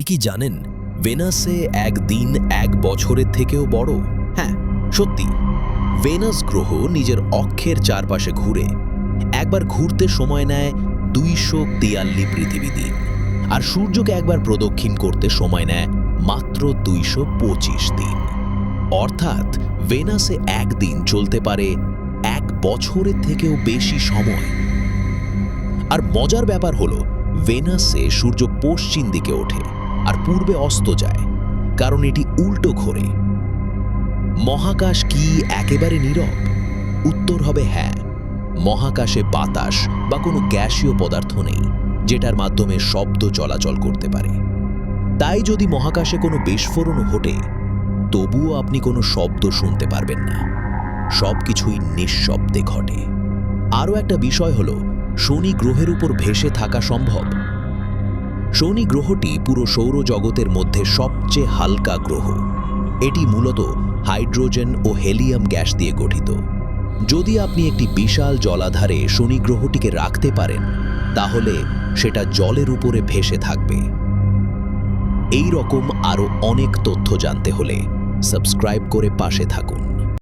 কি জানেন ভেনাসে একদিন এক বছরের থেকেও বড়? হ্যাঁ, সত্যি। ভেনাস গ্রহ নিজের অক্ষের চারপাশে ঘুরে। একবার ঘুরতে সময় নেয় 243 পৃথিবী দিন, আর সূর্যকে একবার প্রদক্ষিণ করতে সময় নেয় মাত্র 225 দিন। অর্থাৎ ভেনাসে একদিন চলতে পারে এক বছরের থেকেও বেশি সময়। আর মজার ব্যাপার হলো, ভেনাসে সূর্য পশ্চিম দিকে ওঠে আর পূর্বে অস্ত যায়, কারণ এটি উল্টো ঘোরে। মহাকাশ কি একেবারে নীরব? উত্তর হবে হ্যাঁ। মহাকাশে বাতাস বা কোনো গ্যাসীয় পদার্থ নেই যেটার মাধ্যমে শব্দ চলাচল করতে পারে। তাই যদি মহাকাশে কোনো বিস্ফোরণ ঘটে, তবুও আপনি কোনো শব্দ শুনতে পারবেন না। সবকিছুই নিঃশব্দে ঘটে। আরও একটা বিষয় হলো, শনি গ্রহের উপর ভেসে থাকা সম্ভব। শনি গ্রহটি পুরো সৌরজগতের মধ্যে সবচেয়ে হালকা গ্রহ। এটি মূলত হাইড্রোজেন ও হেলিয়াম গ্যাস দিয়ে গঠিত। যদি আপনি একটি বিশাল জলাধারে শনি গ্রহটিকে রাখতে পারেন, তাহলে সেটা জলের উপরে ভেসে থাকবে। এই রকম আরও অনেক তথ্য জানতে হলে সাবস্ক্রাইব করে পাশে থাকুন।